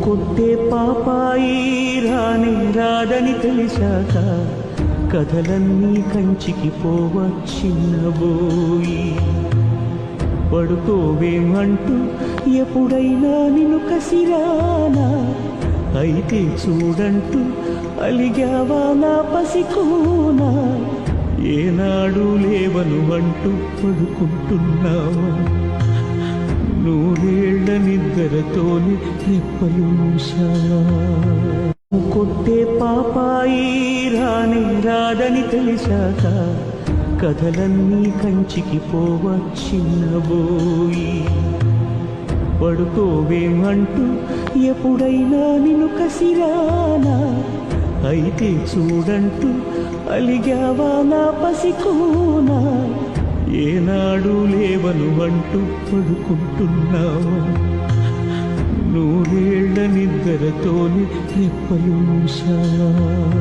కొట్టే పాపాయి రానే రాదని తెలిసాక కథలన్నీ కంచికి పోవచ్చిన్నబోయి పడుకోవేమంటూ ఎప్పుడైనా నిన్ను కసిరానా అయితే చూడంటూ అలిగావా నా పసికోనా ఏనాడు లేవను అంటూ పడుకుంటున్నావా నూరేళ్ల నిద్రతోని రెప్పలు మూసావా కొట్టే పాపాయి రానే రాదని తెలిసాక కథలన్నీ కంచికి పోవచ్చిన్నబోయి పడుకోవేమంటూ ఎప్పుడైనా నిన్ను కసిరానా అయితే చూడంటూ అలిగావా నా పసికోనా ఏనాడు లేవను అంటూ పడుకుంటున్నావా నూరేళ్ల నిద్రతోని రెప్పలు మూసావా